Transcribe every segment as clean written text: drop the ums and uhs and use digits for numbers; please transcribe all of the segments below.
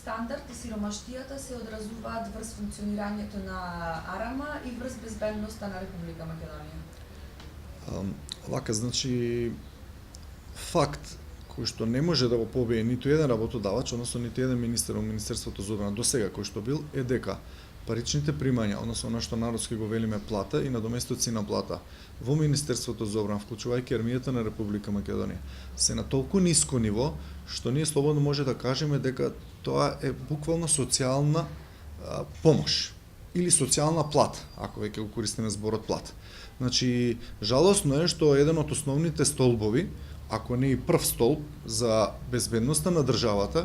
стандард и сиромаштијата се одразуваат врз функционирањето на АРАМа и врз безбедноста на Република Македонија? Вака, значи, факт кој што не може да го побие ниту еден работодавач, односно ниту еден министер во Министерството за одбрана до сега кој што бил, е дека паричните примања, односно она што народски го велиме плата и надоместоци на плата во Министерството за одбрана, вклучувајќи армијата на Република Македонија, се на толку ниско ниво што ние слободно може да кажеме дека тоа е буквално социјална помош или социјална плата, ако веќе го користиме зборот плата. Значи, жалосно е што еден од основните столбови, ако не и прв столб за безбедноста на државата,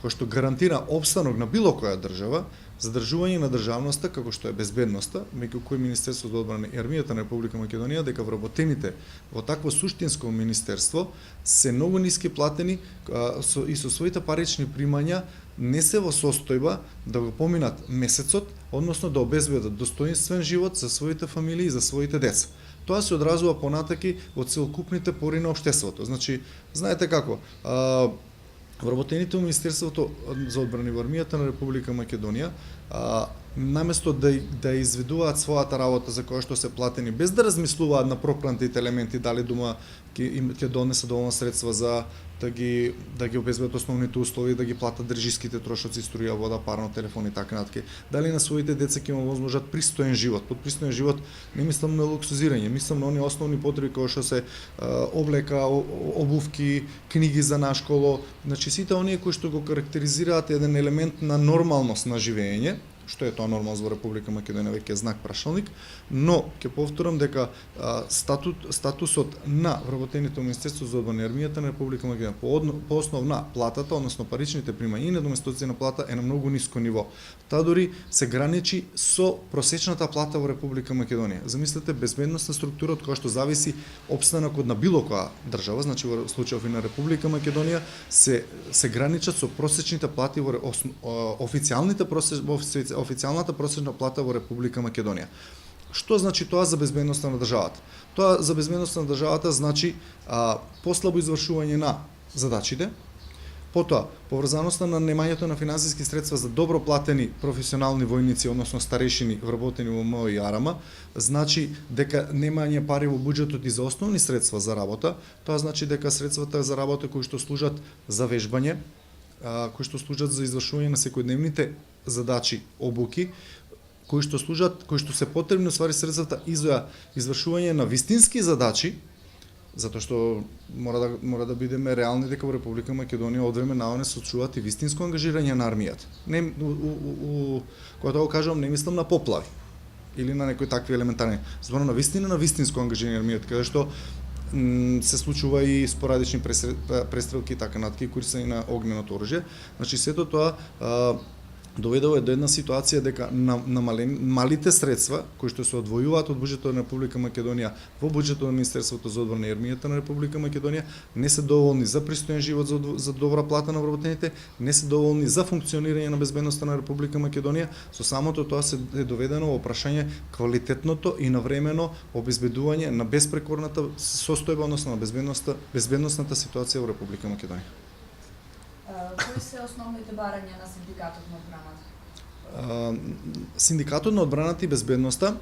кој што гарантира опстанок на било која држава, задржување на државноста како што е безбедноста, меѓу кои Министерството за одбрана и армијата на Република Македонија, дека вработените во такво суштинско министерство се многу ниски платени и со своите парични примања не се во состојба да го поминат месецот, односно да обезбедат достоинствен живот за своите фамилии и за своите деца. Тоа се одразува понатаки во целокупните пори на општеството. Значи, знаете како, вработените во Министерството за одбрана и во армијата на Република Македонија, наместо да изведуваат својата работа за која што се платени, без да размислуваат на пропратните елементи, дали дума ќе донесе доволно средства за да ги обезбедат основните услови, да ги платат држиските трошоци, струја, вода, парно, телефон и така натаму. Дали на своите деца ќе му возможат пристоен живот. Под пристоен живот не мислам на луксузирање, мислам на оние основни потреби кои што се облека, обувки, книги за на школо, значи сите оние кои што го карактеризираат еден елемент на нормалност на живење. Што е тоа нормално во Република Македонија, веќе е знак прашалник, но ќе повторам дека статусот на вработените во Министерството за одбрана и армијата на Република Македонија по основ на платата, односно паричните примања и недоместоци на плата е на многу ниско ниво. Таа дури се граничи со просечната плата во Република Македонија. Замислете безбедносна структура од која што зависи опстанокот на било која држава, значи во случајов и на Република Македонија се граничат со просечните плати во официјалната просечна плата во Република Македонија. Што значи тоа за безбедноста на државата? Тоа за безбедноста на државата значи послабо извршување на задачите, потоа поврзаноста на немањето на финансиски средства за добро платени професионални војници, односно старешини вработени во МО и АРАМа, значи дека немање пари во буџетот и за основни средства за работа, тоа значи дека средствата за работа кои што служат за вежбање, кои што служат за извршување на секојдневните задачи, обуки, кои што се потребни уствари средствата и за извршување на вистински задачи, затоа што мора да бидеме реални дека во Република Македонија од време на време се случуваат и вистинско ангажирање на армијата. Кога тоа го кажувам, не мислам на поплави или на некои такви елементарни, зборам на вистинско ангажирање на армијата, каде што се случува и спорадични престрелки и така натаму, користење на огненото оружје. Значи сето тоа доведува до една ситуација дека малите средства кои што се одвојуваат од буџетот на Република Македонија во буџетот на Министерството за одбрана и армијата на Република Македонија не се доволни за пристоен живот, за добра плата на вработените, не се доволни за функционирање на безбедноста на Република Македонија. Со самото тоа се е доведено во прашање квалитетното и навремено обезбедување на беспрекорната состојба, односно на безбедносната ситуација во Република Македонија. Кои се основните барања на Синдикатот на одбраната? Синдикатот на одбраната и безбедноста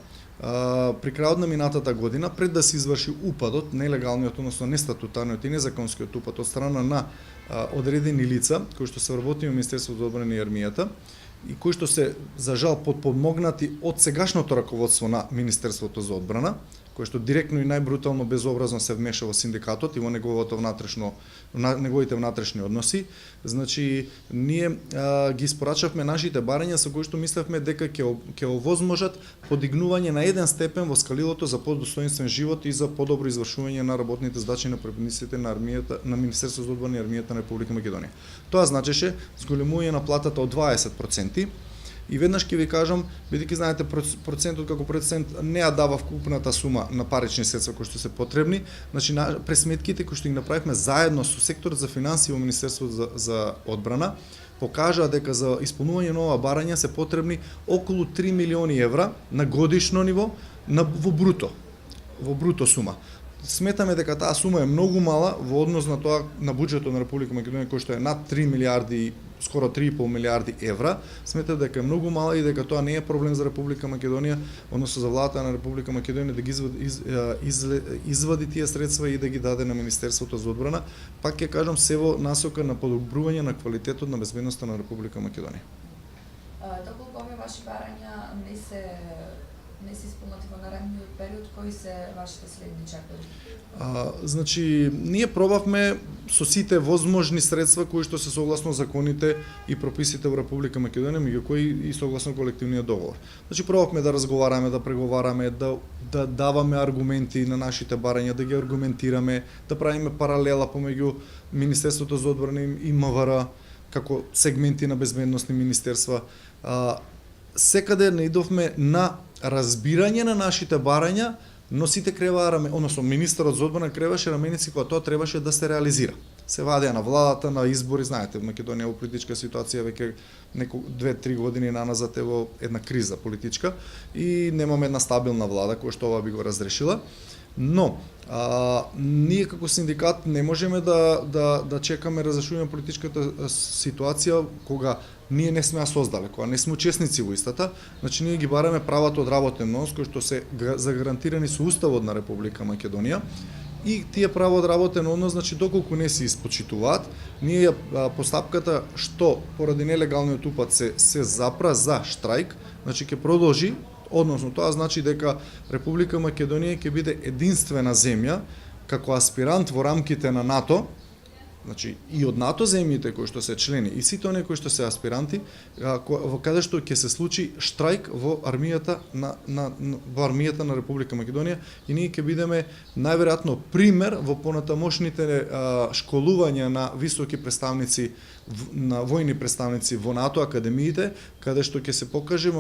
при крајот на минатата година, пред да се изврши упадот, нелегалниот, односно нестатутарниот и незаконскиот упад од страна на одредени лица кои што се вработени во Министерството за одбрана и армијата и кои што се за жал подпомогнати од сегашното раководство на Министерството за одбрана, кој што директно и најбрутално безобразно се вмеша во синдикатот и во неговите внатрешни односи. Значи, ние ги испорачавме нашите барања со кои што мислевме дека ќе овозможат подигнување на еден степен во скалилото за подостоинствен живот и за подобро извршување на работните задачи на приpadниците на армијата, на Министерството за одбрана и армијата на Република Македонија. Тоа значеше зголемување на платата од 20%. И веднаш ќе ви кажам, бидејќи знаете процентот како процент не ја дава вкупната сума на парични средства кои што се потребни, значи пресметките кои што ги направивме заедно со секторот за финансии во Министерството за одбрана покажаа дека за исполнување на ова барање се потребни околу 3 милиони евра на годишно ниво во бруто сума. сметаме дека таа сума е многу мала во однос на тоа на буџетот на Република Македонија кој што е над 3 милиарди, скоро 3,5 милиарди евра, сметам дека е многу мала и дека тоа не е проблем за Република Македонија, односно за владата на Република Македонија да ги извади тие средства и да ги даде на Министерството за одбрана. Пак ќе кажам, се во насока на подобрување на квалитетот на безбедноста на Република Македонија. Доколку овие ваши барања не се исполнати во наредниот период, кои се вашите следни чекори? Значи, ние пробавме со сите возможни средства кои што се согласно законите и прописите во Република Македонија, меѓу кои и согласно колективниот договор. Значи, пробавме да разговараме, да преговараме, да даваме аргументи на нашите барања, да ги аргументираме, да правиме паралела помеѓу Министерството за одбрана и МВР како сегменти на безбедносни министерства. Секаде наидовме на разбирање на нашите барања, но сите креваа раменици, односно министерот за одбрана креваше раменици кога тоа требаше да се реализира. Се вадеа на владата, на избори, знаете, во Македонија во политичка ситуација веќе 2-3 години наназад е во една криза политичка и немаме една стабилна влада која што ова би го разрешила. Но ние како синдикат не можеме да чекаме разрешување на политичката ситуација кога ние не сме ја создале, кога не сме учесници во истата. Значи ние ги бараме правата од работен однос кои што се загарантирани со Уставот на Република Македонија и тие права од работен однос, значи доколку не се испочитуваат, ние постапката што поради нелегалниот упат се запра за штрајк, значи ќе продолжи. Односно, тоа значи дека Република Македонија ќе биде единствена земја како аспирант во рамките на НАТО, значи и од НАТО земјите кои што се члени и сите оние кои што се аспиранти, во каде што ќе се случи штрајк во армијата на Република Македонија и ние ќе бидеме најверојатно пример во понатамошните школувања на високи представници, на војни представници во НАТО академиите, каде што ќе се покаже,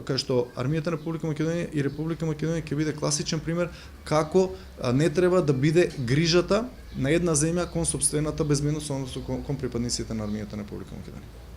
каде што армијата на Република Македонија и Република Македонија ќе биде класичен пример како не треба да биде грижата на една земја кон сопствената безбедност, односно кон припадниците на армијата на Република Македонија.